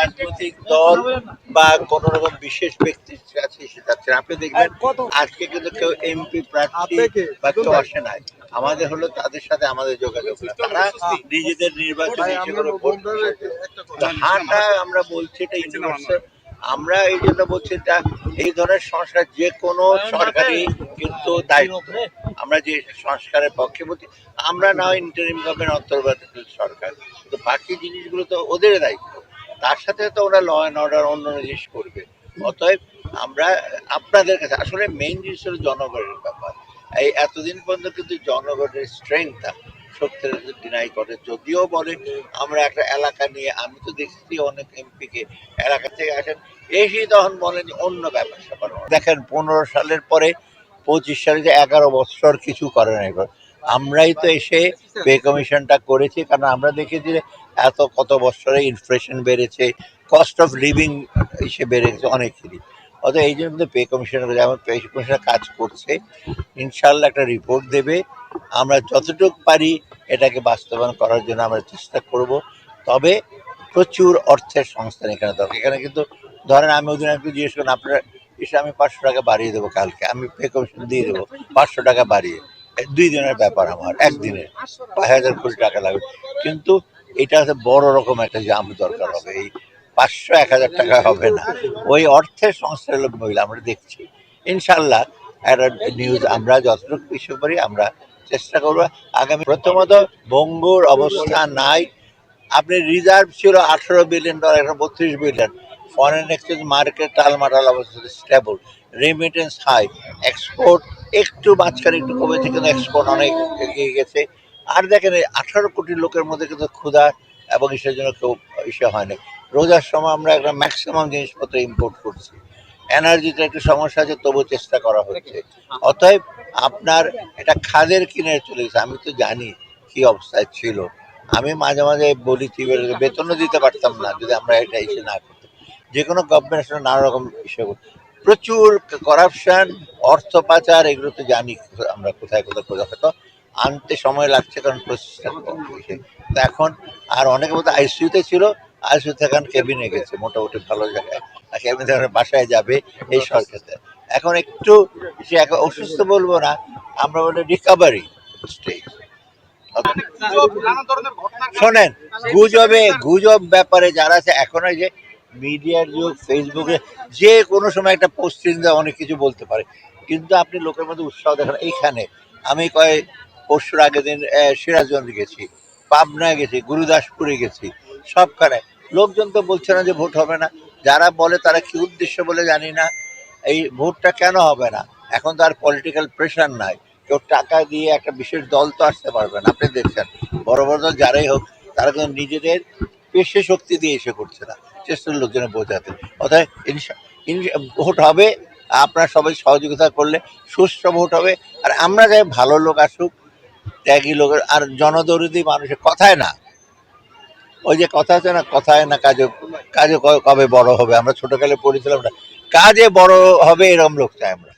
রাজনৈতিক দল বা কোন রকম বিশেষ ব্যক্তির কাছে এসে যাচ্ছে না। আপনি দেখবেন আজকে কিন্তু কেউ এমপি প্রার্থী বা কেউ আসে নাই। আমাদের হলো তাদের সাথে আমাদের যোগাযোগ না। তারা নিজেদের নির্বাচনী ইস্যুগুলো হাঁটা আমরা বলছি এটা ইউনিভার্সাল। আমরা এই জন্য বলছি এটা এই ধরনের সংস্কার যে কোনো সরকারি কিন্তু দায়িত্ব। আমরা যে সংস্কারের পক্ষে বলছি আমরা না ইন্টারিম গভর্নমেন্ট অন্তর্বর্তী সরকার, কিন্তু বাকি জিনিসগুলো তো ওদের দায়িত্ব। তার সাথে তো ওরা ল অ্যান্ড অর্ডার অন্য জিনিস করবে। অতএব আমরা আপনাদের কাছে আসলে মেইন জিনিস হলো জনগণের ব্যাপার। এই এতদিন পর্যন্ত কিন্তু জনগণের স্ট্রেংথ সত্যের ডিনাই করে, যদিও বলে আমরা একটা এলাকা নিয়ে, আমি তো দেখছি অনেক এমপিকে এলাকা থেকে আসেন এসেই তখন বলেন অন্য ব্যাপার স্যাপার। দেখেন 15 সালের পরে 25 সালে যে 11 বছর কিছু করে নাই, আমরাই তো এসে পে কমিশনটা করেছি, কারণ আমরা দেখেছি যে কত বছরে ইনফ্লেশন বেড়েছে, কস্ট অফ লিভিং এসে বেড়েছে অনেকেরই। অতএব এই জন্য পে কমিশন যেমন পে কমিশন কাজ করছে, ইনশাল্লাহ একটা রিপোর্ট দেবে। আমরা যতটুকু পারি এটাকে বাস্তবায়ন করার জন্য আমরা চেষ্টা করব। তবে প্রচুর অর্থের সংস্থান এখানে দরকার। এখানে কিন্তু ধরেন আমি ওদিন একটু জিজ্ঞেস করেন আপনারা এসে আমি 500 টাকা বাড়িয়ে দেবো, কালকে আমি পে কমিশন দিয়ে দেবো 500 টাকা বাড়িয়ে। 2 দিনের ব্যাপার, আমার একদিনের 5000 কোটি টাকা লাগবে। কিন্তু এটা হচ্ছে বড় রকম একটা জাম দরকার হবে। এই 500-1000 টাকা হবে না, ওই অর্থের সংস্থার লোক মহিলা আমরা দেখছি। ইনশাল্লাহ একটা নিউজ আমরা যতটুকু ইস্যু করি আমরা চেষ্টা করবো আগামী। প্রথমত বঙ্গুর অবস্থা নাই। আপনি রিজার্ভ ছিল $18 বিলিয়ন, এখন 32 বিলিয়ন। ফরেন এক্সচেঞ্জ মার্কেট টালমাটাল অবস্থা, স্টেবল, রেমিটেন্স হাই, এক্সপোর্ট একটু মাঝখানে একটু কমেছে কিন্তু এক্সপোর্ট অনেক এগিয়ে গেছে। আর দেখেন 18 কোটি লোকের মধ্যে কিন্তু ক্ষুধা এবং ইসের জন্য কেউ ইসে হয়নি। রোজার সময় আমরা একটা ম্যাক্সিমাম জিনিসপত্র ইম্পোর্ট করছি। এনার্জিতে একটু সমস্যা আছে, তবু চেষ্টা করা হচ্ছে। অতএব আপনার এটা খাদের কিনে চলে গেছে। আমি তো জানি কি অবস্থায় ছিল। আমি মাঝে মাঝে বলি বেতনও দিতে পারতাম না যদি আমরা এটা ইসে না করতাম। যে কোনো গভর্নমেন্ট আসলে নানা রকম ইস্যু, প্রচুর করাপশন, অর্থ পাচার, এগুলো তো জানি আমরা কোথায় কোথায় কোথায় হয়তো আনতে সময় লাগছে, কারণ প্রসেসটা তো এখন। আর অনেকে মতো আইসিইউতে ছিল, আইসিইউ থেকে এখন কেবিনে গেছে মোটামুটি ভালো জায়গায়, আর কেবিন থেকে বাসায় যাবে এই সরকারে। এখন একটু সে অসুস্থ বলবো না, আমরা বলি রিকভারি স্টেজ। শোনেন, গুজব ব্যাপারে যারা আছে এখন, যে মিডিয়ার যুগ, ফেসবুকে যে কোনো সময় একটা পোস্টিং দেয় অনেক কিছু বলতে পারে, কিন্তু আপনি লোকের মধ্যে উৎসাহ দেখেন। এইখানে আমি পরশুর আগের দিন সিরাজগঞ্জ গেছি, পাবনা গেছি, গুরুদাসপুরে গেছি, সবখানে লোকজন তো বলছে না যে ভোট হবে না। যারা বলে তারা কি উদ্দেশ্য বলে জানি না। এই ভোটটা কেন হবে না? এখন তো আর পলিটিক্যাল প্রেশার নাই, কেউ টাকা দিয়ে একটা বিশেষ দল তো আসতে পারবে না। আপনি দেখছেন বড় বড় দল যারাই হোক, তারা কিন্তু নিজেদের পেশে শক্তি দিয়ে এসে করছে না, চেষ্টা লোকজনের বোঝাতে। অর্থাৎ ভোট হবে, আপনারা সবাই সহযোগিতা করলে সুষ্ঠু ভোট হবে। আর আমরা যাই ভালো লোক আসুক, ত্যাগী লোকের, আর জনদরদি মানুষের কথায় না, ওই যে কথা আছে না, কথায় না কাজে, কাজে কবে বড় হবে। আমরা ছোটকালে পড়েছিলাম না, কাজে বড় হবে এরকম লোক চাই আমরা।